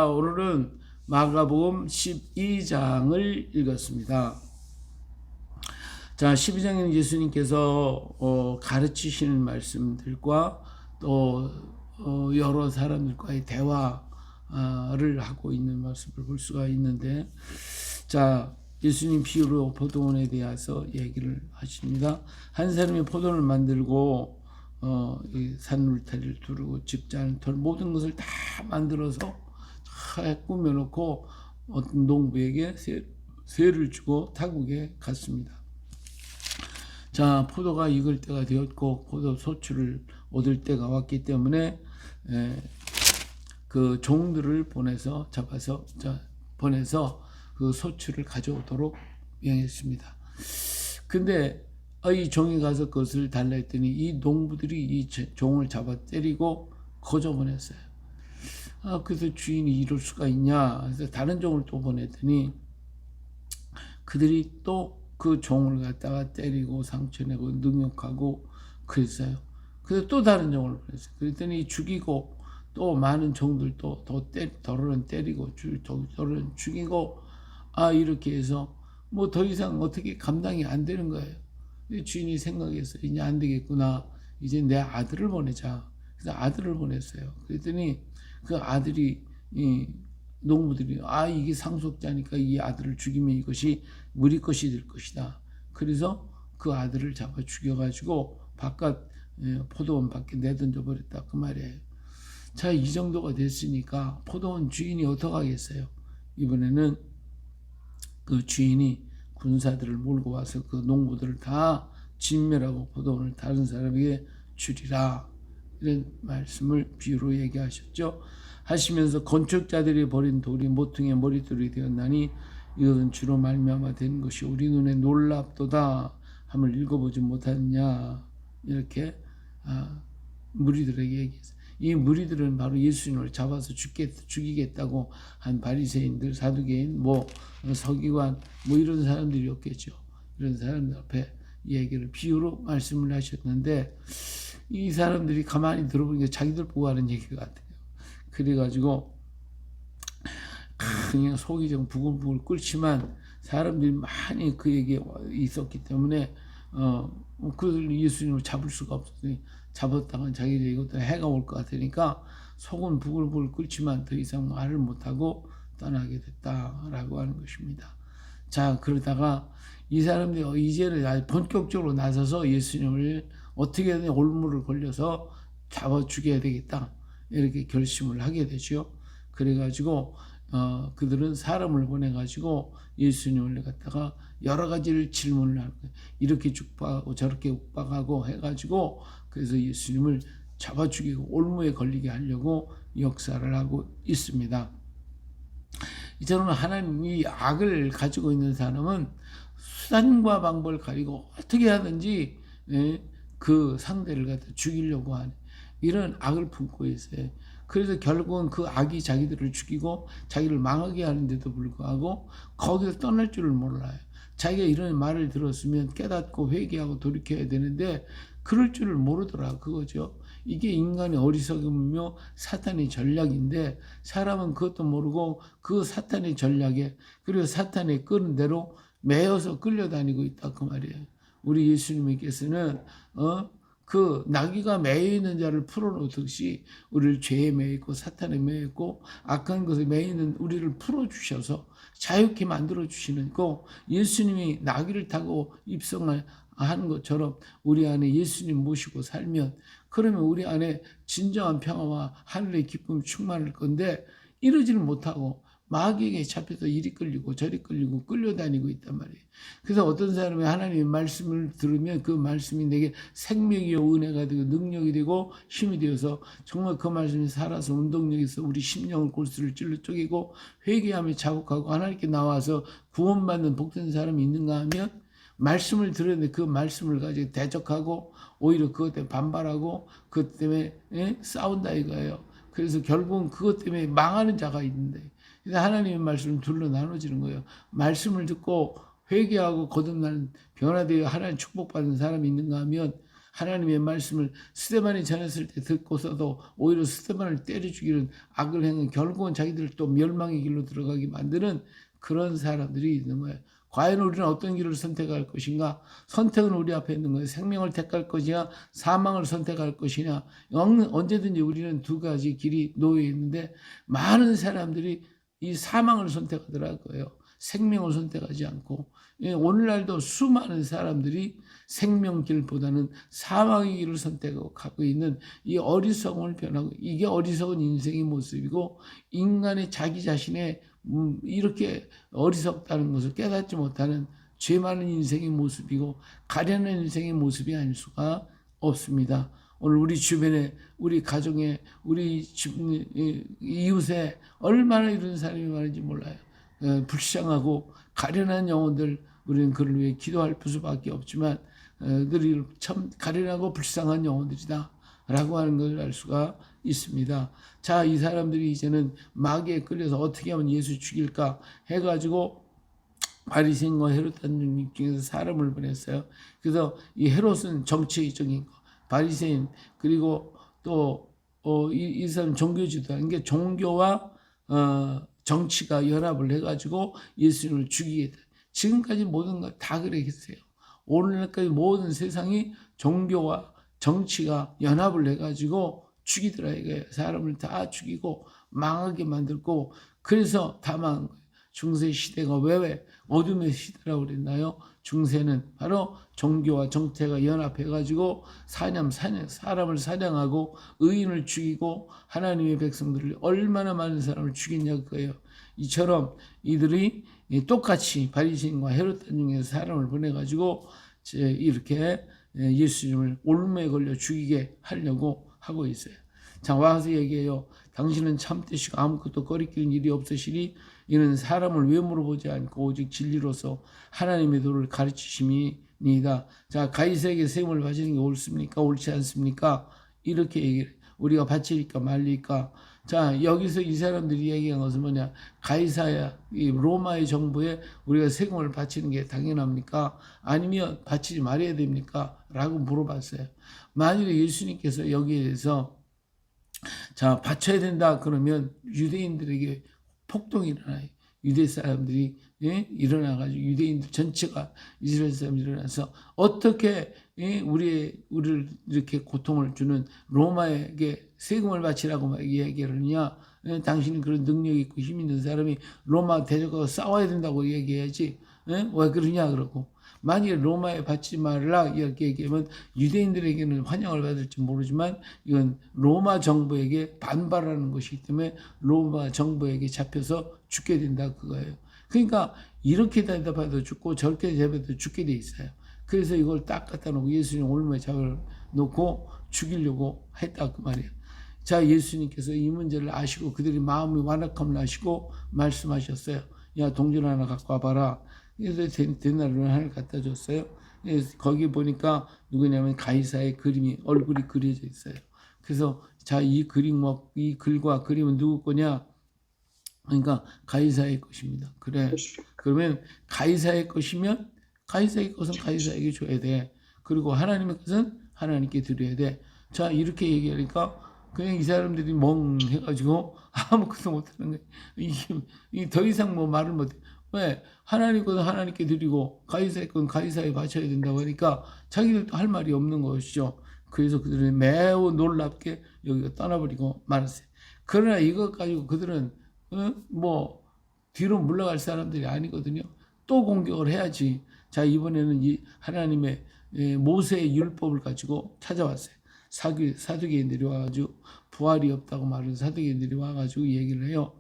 오늘은 마가복음 12장을 읽었습니다. 자, 12장에는 예수님께서 가르치시는 말씀들과 또 여러 사람들과의 대화를 하고 있는 모습을 볼 수가 있는데, 자, 예수님 비유로 포도원에 대해서 얘기를 하십니다. 한 사람이 포도원을 만들고 이 산울타리를 두르고 집자는 털 모든 것을 다 만들어서 다 꾸며놓고 어떤 농부에게 세를 주고 타국에 갔습니다. 자, 포도가 익을 때가 되었고 포도 소출을 얻을 때가 왔기 때문에 그 종들을 잡아서 그 소출을 가져오도록 명했습니다. 근데 이 종이 가서 그것을 달라 했더니 이 농부들이 이 종을 잡아 때리고 거저 보냈어요. 그래서 주인이 이럴 수가 있냐. 그래서 다른 종을 또 보냈더니 그들이 또 그 종을 갖다가 때리고 상처내고 능욕하고 그랬어요. 그래서 또 다른 종을 보냈어요. 그랬더니 죽이고 또 많은 종들도 더러는 때리고 더러는 죽이고 이렇게 해서 뭐 더 이상 어떻게 감당이 안 되는 거예요. 주인이 생각했어요. 이제 안 되겠구나. 이제 내 아들을 보내자. 그래서 아들을 보냈어요. 그랬더니 그 아들이 농부들이 이게 상속자니까 이 아들을 죽이면 이것이 우리 것이 될 것이다. 그래서 그 아들을 잡아 죽여가지고 포도원 밖에 내던져 버렸다. 그 말이에요. 자, 이 정도가 됐으니까 포도원 주인이 어떡하겠어요? 이번에는 그 주인이 군사들을 몰고 와서 그 농부들을 다 진멸하고 포도원을 다른 사람에게 주리라. 이런 말씀을 비유로 얘기하셨죠. 하시면서 건축자들이 버린 돌이 모퉁이의 머릿돌이 되었나니 이것은 주로 말미암아 된 것이 우리 눈에 놀랍도다 함을 읽어보지 못하느냐. 이렇게 무리들에게 얘기했어요. 이 무리들은 바로 예수님을 잡아서 죽이겠다고 한 바리새인들, 사두개인, 서기관 이런 사람들이었겠죠. 이런 사람들 앞에 얘기를 비유로 말씀을 하셨는데 이 사람들이 가만히 들어보니까 자기들 보고 하는 얘기 같아요. 그래가지고 그냥 속이 좀 부글부글 끓지만 사람들이 많이 그 얘기에 있었기 때문에 그들 예수님을 잡을 수가 없었으니 잡았다간 자기들 이것도 해가 올 것 같으니까 속은 부글부글 끓지만 더 이상 말을 못하고 떠나게 됐다라고 하는 것입니다. 자, 그러다가 이 사람들이 이제는 본격적으로 나서서 예수님을 어떻게든 올무를 걸려서 잡아 죽여야 되겠다. 이렇게 결심을 하게 되죠. 그래가지고 그들은 사람을 보내가지고 예수님을 갖다가 여러 가지를 질문을 하는 거예요. 이렇게 죽박하고 저렇게 욱박하고 해가지고 그래서 예수님을 잡아 죽이고 올무에 걸리게 하려고 역사를 하고 있습니다. 이처럼 하나님이 악을 가지고 있는 사람은 수단과 방법을 가리고 어떻게 하든지 그 상대를 갖다 죽이려고 하는 이런 악을 품고 있어요. 그래서 결국은 그 악이 자기들을 죽이고 자기를 망하게 하는데도 불구하고 거기서 떠날 줄을 몰라요. 자기가 이런 말을 들었으면 깨닫고 회개하고 돌이켜야 되는데 그럴 줄을 모르더라 그거죠. 이게 인간의 어리석음이며 사탄의 전략인데 사람은 그것도 모르고 그 사탄의 전략에 그리고 사탄의 끄는 대로 매여서 끌려다니고 있다 그 말이에요. 우리 예수님께서는 그 나귀가 매여 있는 자를 풀어놓듯이 우리를 죄에 매여 있고 사탄에 매여 있고 악한 것에 매여 있는 우리를 풀어주셔서 자유케 만들어주시는 거 예수님이 나귀를 타고 입성하는 것처럼 우리 안에 예수님 모시고 살면 그러면 우리 안에 진정한 평화와 하늘의 기쁨이 충만할 건데 이러지를 못하고 마귀에게 잡혀서 이리 끌리고 저리 끌리고 끌려다니고 있단 말이에요. 그래서 어떤 사람이 하나님의 말씀을 들으면 그 말씀이 내게 생명이요 은혜가 되고 능력이 되고 힘이 되어서 정말 그 말씀이 살아서 운동력이 있어 우리 심령을 골수를 찔러 쪼개고 회개하며 자복하고 하나님께 나와서 구원받는 복된 사람이 있는가 하면 말씀을 들었는데 그 말씀을 가지고 대적하고 오히려 그것 때문에 반발하고 그것 때문에 싸운다 이거예요. 그래서 결국은 그것 때문에 망하는 자가 있는데 그래서 하나님의 말씀은 둘로 나눠지는 거예요. 말씀을 듣고 회개하고 거듭나는 변화되어 하나님 축복받은 사람이 있는가 하면 하나님의 말씀을 스데반이 전했을 때 듣고서도 오히려 스데반을 때려 죽이는 악을 행한 결국은 자기들을 또 멸망의 길로 들어가게 만드는 그런 사람들이 있는 거예요. 과연 우리는 어떤 길을 선택할 것인가? 선택은 우리 앞에 있는 거예요. 생명을 택할 것이냐, 사망을 선택할 것이냐. 언제든지 우리는 두 가지 길이 놓여 있는데 많은 사람들이 이 사망을 선택하더라고요. 생명을 선택하지 않고. 오늘날도 수많은 사람들이 생명길보다는 사망의 길을 선택하고 가고 있는 이 어리석음을 변하고, 이게 어리석은 인생의 모습이고, 인간의 자기 자신의 이렇게 어리석다는 것을 깨닫지 못하는 죄 많은 인생의 모습이고 가련한 인생의 모습이 아닐 수가 없습니다. 오늘 우리 주변에, 우리 가정에, 우리 이웃에 얼마나 이런 사람이 많은지 몰라요. 불쌍하고 가련한 영혼들, 우리는 그를 위해 기도할 수밖에 없지만 그들이 참 가련하고 불쌍한 영혼들이다 라고 하는 것을 알 수가 있습니다. 자, 이 사람들이 이제는 마귀에 끌려서 어떻게 하면 예수 죽일까 해가지고 바리새인과 헤롯 단장 중에서 사람을 보냈어요. 그래서 이 헤롯은 정치적인 거, 바리새인, 그리고 또 이 사람 종교지도, 그러니까 종교와 정치가 연합을 해가지고 예수님을 죽이겠다. 지금까지 모든 거 다 그랬어요. 오늘날까지 모든 세상이 종교와 정치가 연합을 해가지고 죽이더라 이거예요. 사람을 다 죽이고 망하게 만들고, 그래서 다 망한 거예요. 중세 시대가 왜 어둠의 시대라고 그랬나요? 중세는 바로 종교와 정체가 연합해가지고 사람을 사냥하고 의인을 죽이고 하나님의 백성들을 얼마나 많은 사람을 죽였냐 그거예요. 이처럼 이들이 똑같이 바리새인과 헤롯 단중에서 사람을 보내가지고 이렇게 예수님을 올무에 걸려 죽이게 하려고 하고 있어요. 자, 와서 얘기해요. 당신은 참되시고 아무것도 거리끼는 일이 없으시니 이는 사람을 왜 물어보지 않고 오직 진리로서 하나님의 도를 가르치심이니이다. 자, 가이사에게 세금을 바치는 게 옳습니까? 옳지 않습니까? 이렇게 얘기를, 우리가 바치니까 말리까? 자, 여기서 이 사람들이 얘기한 것은 뭐냐? 가이사야, 이 로마의 정부에 우리가 세금을 바치는 게 당연합니까? 아니면 바치지 말아야 됩니까? 라고 물어봤어요. 만일에 예수님께서 여기에 대해서 자, 바쳐야 된다 그러면 유대인들에게 폭동이 일어나요. 유대 사람들이 일어나가지고 유대인들 전체가 이스라엘 사람들이 일어나서 어떻게 우리를 이렇게 고통을 주는 로마에게 세금을 바치라고 막 얘기를 하느냐. 당신이 그런 능력 있고 힘 있는 사람이 로마 대적하고 싸워야 된다고 얘기해야지. 왜 그러냐 그러고. 만일 로마에 바치지 말라 이렇게 얘기하면 유대인들에게는 환영을 받을지 모르지만 이건 로마 정부에게 반발하는 것이기 때문에 로마 정부에게 잡혀서 죽게 된다 그거예요. 그러니까 이렇게 대답해도 죽고 저렇게 대답해도 죽게 돼 있어요. 그래서 이걸 딱 갖다 놓고 예수님 올무에 잡아놓고 죽이려고 했다 그 말이에요. 자, 예수님께서 이 문제를 아시고 그들이 마음의 완악함을 아시고 말씀하셨어요. 야, 동전 하나 갖고 와봐라. 그래서 데나리온을 하나 갖다 줬어요. 거기 보니까 누구냐면 가이사의 그림이, 얼굴이 그려져 있어요. 그래서 자, 이 글과 그림은 누구 거냐? 그러니까 가이사의 것입니다. 그래. 그러면 가이사의 것이면 가이사의 것은 가이사에게 줘야 돼. 그리고 하나님의 것은 하나님께 드려야 돼. 자, 이렇게 얘기하니까 그냥 이 사람들이 멍해가지고 아무것도 못하는 거예요. 이게 더 이상 뭐 말을 못해. 왜? 하나님 것은 하나님께 드리고 가이사의 건 가이사에 바쳐야 된다고 하니까 자기들도 할 말이 없는 것이죠. 그래서 그들은 매우 놀랍게 여기가 떠나버리고 말았어요. 그러나 이것 가지고 그들은 뭐 뒤로 물러갈 사람들이 아니거든요. 또 공격을 해야지. 자, 이번에는 이 하나님의 모세의 율법을 가지고 찾아왔어요. 사두개인들이 와가지고 부활이 없다고 말하는 사두개인들이 와가지고 얘기를 해요.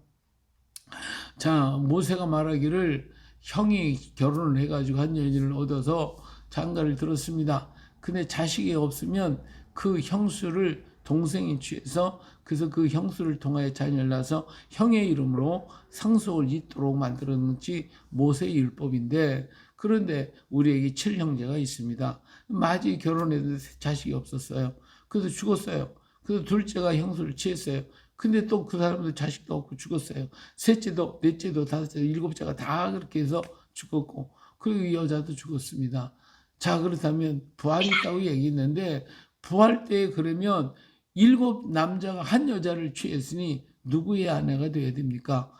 자, 모세가 말하기를 형이 결혼을 해가지고 한 여인을 얻어서 장가를 들었습니다. 근데 자식이 없으면 그 형수를 동생이 취해서 그래서 그 형수를 통하여 자녀를 낳아서 형의 이름으로 상속을 잇도록 만들었는지 모세의 율법인데, 그런데 우리에게 7형제가 있습니다. 마지 결혼해도 자식이 없었어요. 그래서 죽었어요. 그래서 둘째가 형수를 취했어요. 근데 또 그 사람도 자식도 없고 죽었어요. 셋째도, 넷째도, 다섯째도, 일곱째가 다 그렇게 해서 죽었고, 그리고 이 여자도 죽었습니다. 자, 그렇다면 부활이 있다고 얘기했는데 부활 때 그러면 7 남자가 한 여자를 취했으니 누구의 아내가 돼야 됩니까?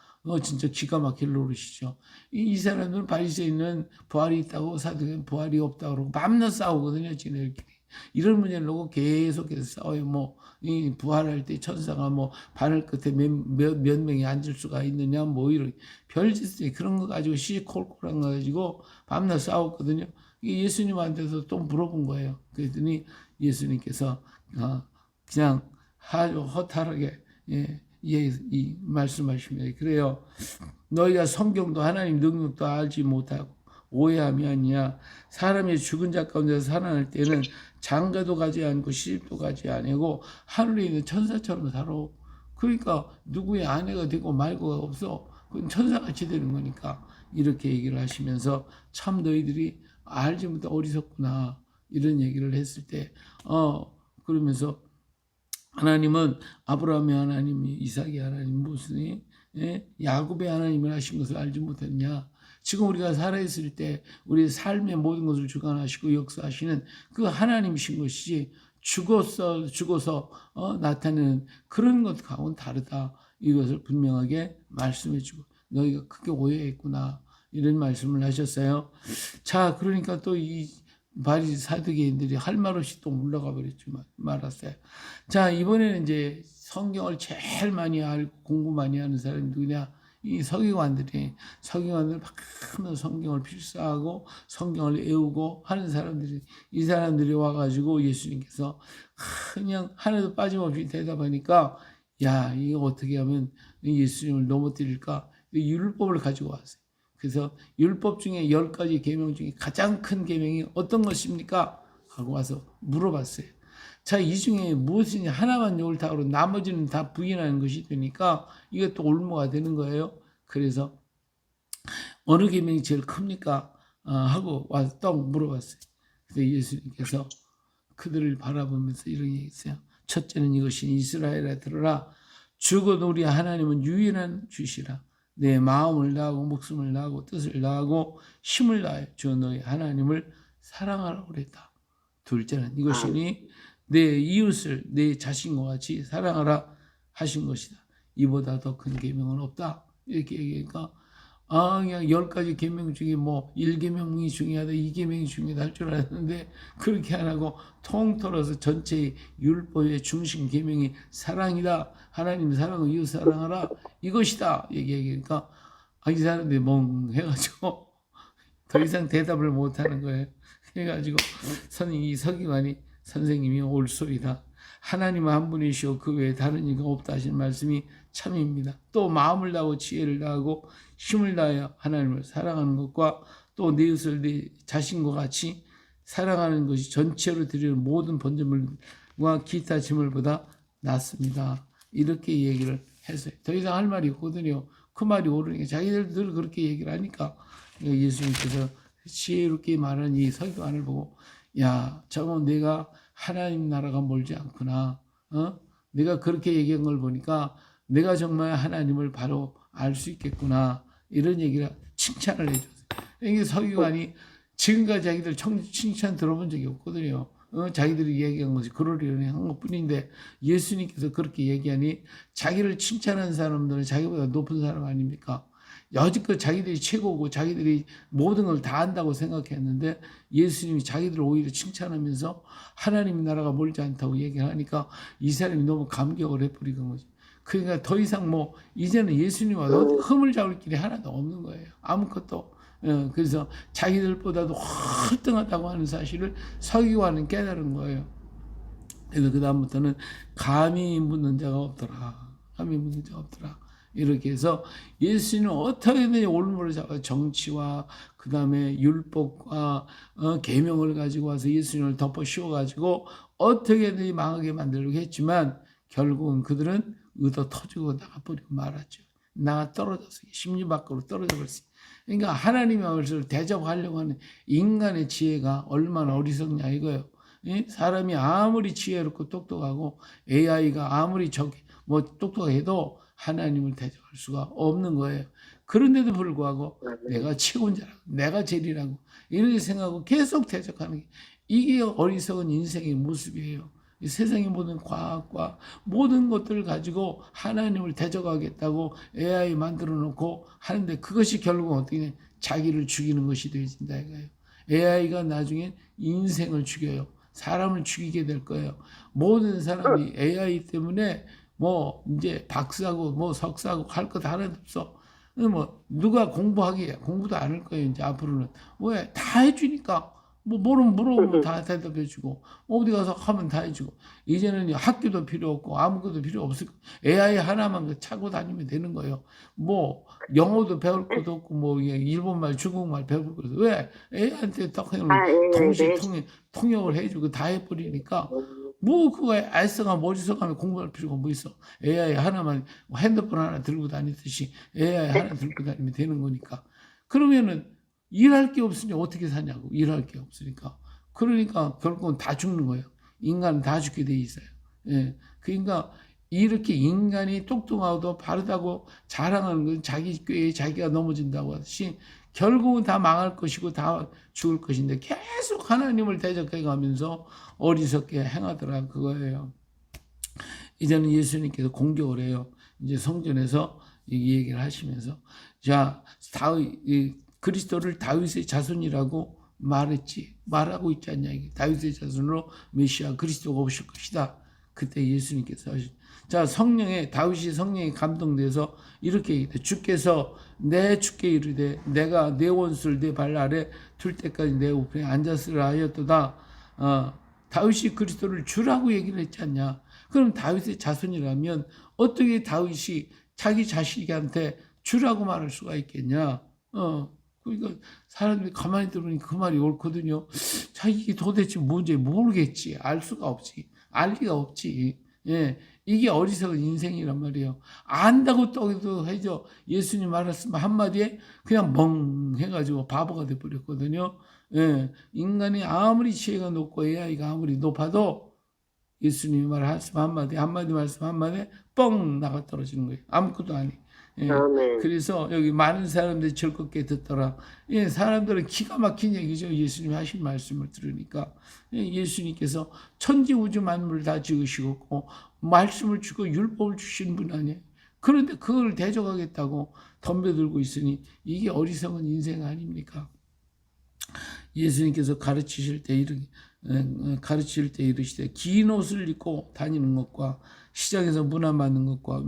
진짜 기가 막힐 노릇이죠. 이 사람들은 바리새인은 부활이 있다고 사도는 부활이 없다고 그러고 밤낮 싸우거든요, 지네들끼리. 이런 문제를 놓고 계속해서 싸워요. 뭐, 이 부활할 때 천사가 뭐, 바늘 끝에 몇 명이 앉을 수가 있느냐, 뭐, 이런 별짓 그런 거 가지고 시시콜콜한 거 가지고 밤낮 싸웠거든요. 예수님한테서 또 물어본 거예요. 그랬더니 예수님께서 그냥 아주 허탈하게 이 말씀하십니다. 그래요. 너희가 성경도 하나님 능력도 알지 못하고 오해함이 아니냐. 사람이 죽은 자 가운데서 살아날 때는 장가도 가지 않고 시집도 가지 아니고 하늘에 있는 천사처럼 살아. 그러니까 누구의 아내가 되고 말고가 없어. 그건 천사같이 되는 거니까. 이렇게 얘기를 하시면서 참 너희들이 알지 못해 어리석구나. 이런 얘기를 했을 때 그러면서 하나님은 아브라함의 하나님, 이삭의 하나님, 무슨 야곱의 하나님을 하신 것을 알지 못했냐. 지금 우리가 살아있을 때 우리 삶의 모든 것을 주관하시고 역사하시는 그 하나님이신 것이지 죽어서 나타내는 그런 것 가운데 다르다. 이것을 분명하게 말씀해주고 너희가 크게 오해했구나. 이런 말씀을 하셨어요. 자, 그러니까 또 이 바리새 사두개인들이 할 말 없이 또 물러가 버렸지만 말았어요. 자, 이번에는 이제 성경을 제일 많이 알고 공부 많이 하는 사람이 누구냐? 이 서기관들 막 성경을 필사하고 성경을 외우고 하는 사람들이 이 사람들이 와가지고 예수님께서 그냥 하나도 빠짐없이 대답하니까 야, 이거 어떻게 하면 예수님을 넘어뜨릴까? 율법을 가지고 왔어요. 그래서 율법 중에 10가지 계명 중에 가장 큰 계명이 어떤 것입니까? 하고 와서 물어봤어요. 자, 이 중에 무엇이냐 하나만 옳다고 나머지는 다 부인하는 것이 되니까 이것도 올무가 되는 거예요. 그래서 어느 계명이 제일 큽니까? 하고 와서 또 물어봤어요. 그래서 예수님께서 그들을 바라보면서 이런 얘기 했어요. 첫째는 이것이 이스라엘아 들으라. 주곧 우리 하나님은 유일한 주시라. 내 마음을 다하고 목숨을 다하고 뜻을 다하고 힘을 다하여 주 너희 하나님을 사랑하라고 그랬다. 둘째는 이것이니 내 이웃을 내 자신과 같이 사랑하라 하신 것이다. 이보다 더 큰 계명은 없다. 이렇게 얘기하니까 그냥 10가지 계명 중에 뭐 1계명이 중요하다, 2계명이 중요하다 할 줄 알았는데 그렇게 안 하고 통틀어서 전체의 율법의 중심 계명이 사랑이다. 하나님 사랑하고 이웃 사랑하라. 이것이다. 얘기하니까 이 사람들이 멍해가지고 더 이상 대답을 못하는 거예요. 그래가지고 이 서기관이 선생님이 옳소이다. 하나님은 한 분이시오. 그 외에 다른 이가 없다 하신 말씀이 참입니다. 또 마음을 다하고 지혜를 다하고 힘을 다하여 하나님을 사랑하는 것과 또 내 이웃을 내 자신과 같이 사랑하는 것이 전체로 드리는 모든 번제물과 기타 제물보다 낫습니다. 이렇게 얘기를 했어요. 더 이상 할 말이 없거든요. 그 말이 옳으니까 자기들 그렇게 얘기를 하니까 예수님께서 지혜롭게 말하는 이 서기관을 보고 야, 저거 내가 하나님 나라가 멀지 않구나. 내가 그렇게 얘기한 걸 보니까 내가 정말 하나님을 바로 알 수 있겠구나. 이런 얘기를 칭찬을 해줬어요. 이게 서기관이 지금까지 자기들 칭찬 들어본 적이 없거든요. 자기들이 얘기한 것이 그러려니 한 것뿐인데 예수님께서 그렇게 얘기하니 자기를 칭찬하는 사람들은 자기보다 높은 사람 아닙니까? 여지껏 자기들이 최고고 자기들이 모든 걸 다 안다고 생각했는데 예수님이 자기들을 오히려 칭찬하면서 하나님 나라가 멀지 않다고 얘기하니까 이 사람이 너무 감격을 해버리는 거죠. 그러니까 더 이상 뭐 이제는 예수님과 흠을 잡을 길이 하나도 없는 거예요. 아무것도. 그래서 자기들보다도 헐등하다고 하는 사실을 서기관은 깨달은 거예요. 그래서 그 다음부터는 감히 묻는 자가 없더라. 감히 묻는 자가 없더라. 이렇게 해서 예수님은 어떻게든 올무를 잡아 정치와 그 다음에 율법과 계명을 가지고 와서 예수님을 덮어 씌워가지고 어떻게든 망하게 만들려고 했지만 결국은 그들은 의도 터지고 나가버리고 말았죠. 나가 떨어져서 심리 밖으로 떨어져 버렸어요. 그러니까 하나님의 말씀을 대접하려고 하는 인간의 지혜가 얼마나 어리석냐 이거예요. 사람이 아무리 지혜롭고 똑똑하고 AI가 아무리 똑똑해도 하나님을 대적할 수가 없는 거예요. 그런데도 불구하고 내가 최고자라고, 내가 제일이라고 이렇게 생각하고 계속 대적하는 게, 이게 어리석은 인생의 모습이에요. 이 세상의 모든 과학과 모든 것들을 가지고 하나님을 대적하겠다고 AI 만들어 놓고 하는데, 그것이 결국 어떻게 자기를 죽이는 것이 되어진다 이거예요. AI가 나중에 인생을 죽여요. 사람을 죽이게 될 거예요. 모든 사람이 AI 때문에 뭐 이제 박사고 뭐 석사고 할 것 하나도 없어. 뭐 누가 공부하게, 공부도 안 할 거예요. 이제 앞으로는 왜 다 해주니까, 뭐 뭐는 물어보면 다 대답해주고, 어디 가서 하면 다 해주고, 이제는 학교도 필요 없고 아무것도 필요 없을 거. AI 하나만 차고 다니면 되는 거예요. 뭐 영어도 배울 것도 없고, 뭐 일본말, 중국말 배울 것도, 왜 AI한테 딱 동시 통역을 해주고 다 해버리니까, 뭐 그거 알싸가 머릿속에 공부할 필요가 뭐 있어. AI 하나만, 핸드폰 하나 들고 다니듯이 AI 하나 들고 다니면 되는 거니까. 그러면은 일할 게 없으니 어떻게 사냐고. 일할 게 없으니까. 그러니까 결국은 다 죽는 거예요. 인간은 다 죽게 돼 있어요. 예. 그러니까 이렇게 인간이 똑똑하고 바르다고 자랑하는 건 자기 꾀에 자기가 넘어진다고 하듯이 결국은 다 망할 것이고 다 죽을 것인데, 계속 하나님을 대적해 가면서 어리석게 행하더라 그거예요. 이제는 예수님께서 공격을 해요. 이제 성전에서 이 얘기를 하시면서, 자, 그리스도를 다윗의 자손이라고 말하고 있지 않냐. 다윗의 자손으로 메시아 그리스도가 오실 것이다. 그때 예수님께서 자, 다윗이 성령에 감동돼서 이렇게 얘기해. 주께서 내 주께 이르되 내가 내 원수를 내 발 아래 둘 때까지 내 우편에 앉았으라 하였도다. 다윗이 그리스도를 주라고 얘기를 했지 않냐. 그럼 다윗의 자손이라면 어떻게 다윗이 자기 자식한테 주라고 말할 수가 있겠냐. 그러니까 사람들이 가만히 들으니 그 말이 옳거든요. 자, 이게 도대체 뭔지 모르겠지. 알 수가 없지. 알 리가 없지. 예. 이게 어리석은 인생이란 말이에요. 안다고 떠도 해죠. 예수님 말씀 한마디에 그냥 멍 해가지고 바보가 돼버렸거든요. 예. 인간이 아무리 지혜가 높고 AI가 아무리 높아도 예수님이 말씀 한마디 말씀 한마디에 뻥 나가 떨어지는 거예요. 아무것도 아니. 예. 그래서 여기 많은 사람들이 즐겁게 듣더라. 예, 사람들은 기가 막힌 얘기죠. 예수님이 하신 말씀을 들으니까. 예, 예수님께서 천지 우주 만물을 다 지으시고 말씀을 주고 율법을 주신 분 아니에요. 그런데 그걸 대적하겠다고 덤벼들고 있으니 이게 어리석은 인생 아닙니까? 예수님께서 가르치실 때 이르시되 긴 옷을 입고 다니는 것과 시장에서 문화 맞는 것과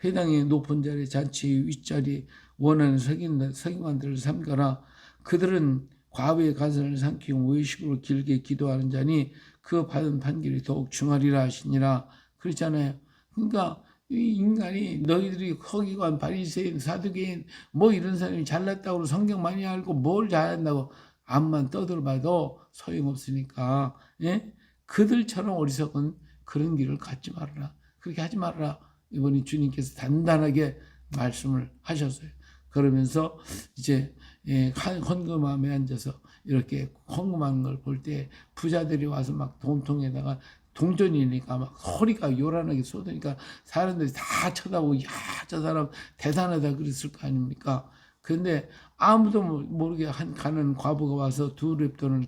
회당의 높은 자리 잔치의 윗자리에 원하는 서기관들을 삼가라. 그들은 과부의 가산을 삼키고 외식으로 길게 기도하는 자니 그 받은 판결이 더욱 중하리라 하시니라. 그렇잖아요. 그러니까 이 인간이 너희들이 서기관, 바리새인, 사두개인 뭐 이런 사람이 잘났다고 성경 많이 알고 뭘 잘한다고 암만 떠들어봐도 소용없으니까, 예? 그들처럼 어리석은 그런 길을 갖지 말아라. 그렇게 하지 말아라. 이번에 주님께서 단단하게 말씀을 하셨어요. 그러면서 이제 헌금함에 앉아서 이렇게 헌금하는 걸 볼 때 부자들이 와서 막 돈통에다가 동전이니까 막 허리가 요란하게 쏟으니까 사람들이 다 쳐다보고, 야, 저 사람 대단하다 그랬을 거 아닙니까? 근데 아무도 모르게 가는 과부가 와서 두 렙돈을,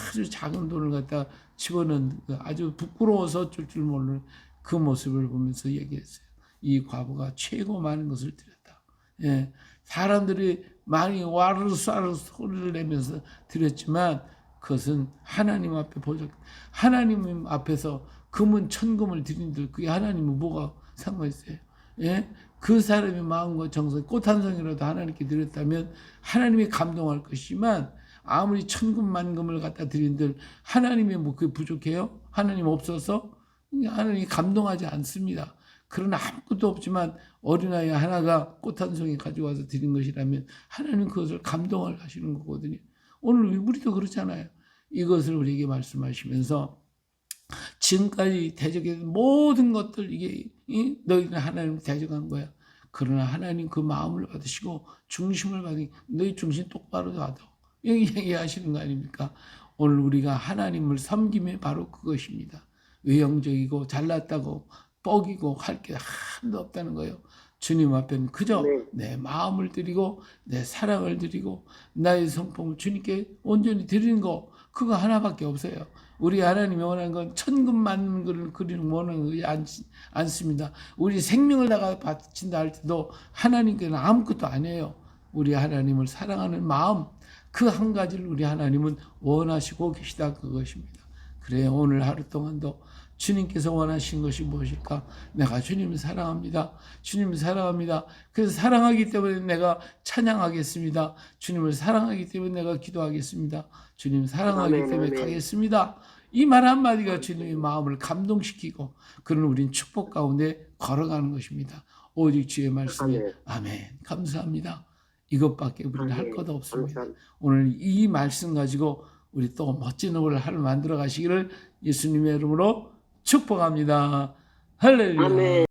아주 작은 돈을 갖다 집어넣은 아주 부끄러워서 어쩔 줄 모르는 그 모습을 보면서 얘기했어요. 이 과부가 최고 많은 것을 드렸다. 예, 사람들이 많이 와르르 소리를 내면서 드렸지만 그것은 하나님 앞에 하나님 앞에서 금은 천금을 드린들 그게 하나님은 뭐가 상관있어요? 예? 그 사람의 마음과 정성, 꽃 한 송이라도 하나님께 드렸다면 하나님이 감동할 것이지만 아무리 천금만금을 갖다 드린들 하나님이 뭐 그게 부족해요? 하나님 없어서? 하나님이 감동하지 않습니다. 그러나 아무것도 없지만 어린아이 하나가 꽃 한 송이 가져와서 드린 것이라면 하나님 그것을 감동을 하시는 거거든요. 오늘 우리도 그렇잖아요. 이것을 우리에게 말씀하시면서 지금까지 대적했던 모든 것들 이게 너희는 하나님을 대적한 거야. 그러나 하나님 그 마음을 받으시고 중심을 받으니 너희 중심 똑바로 놔둬. 여기 얘기하시는 거 아닙니까? 오늘 우리가 하나님을 섬김이 바로 그것입니다. 외형적이고 잘났다고 뻐기고 할 게 하나도 없다는 거예요. 주님 앞에는 그저 아멘. 내 마음을 드리고 내 사랑을 드리고 나의 성품을 주님께 온전히 드리는 거 그거 하나밖에 없어요. 우리 하나님이 원하는 건 천금만금을 그리는 원하는 거 않습니다. 우리 생명을 다가 바친다 할 때도 하나님께는 아무것도 아니에요. 우리 하나님을 사랑하는 마음 그 한 가지를 우리 하나님은 원하시고 계시다 그것입니다. 그래요. 오늘 하루 동안도 주님께서 원하신 것이 무엇일까? 내가 주님을 사랑합니다. 주님을 사랑합니다. 그래서 사랑하기 때문에 내가 찬양하겠습니다. 주님을 사랑하기 때문에 내가 기도하겠습니다. 주님 사랑하기 아멘, 때문에 아멘. 가겠습니다. 이 말 한마디가 주님의 마음을 감동시키고 그런 우린 축복 가운데 걸어가는 것입니다. 오직 주의 말씀에 아멘. 아멘. 감사합니다. 이것밖에 우리는 할 것 없습니다. 감사합니다. 오늘 이 말씀 가지고 우리 또 멋진 오늘 하루 만들어 가시기를 예수님의 이름으로 축복합니다. 할렐루야. 아멘.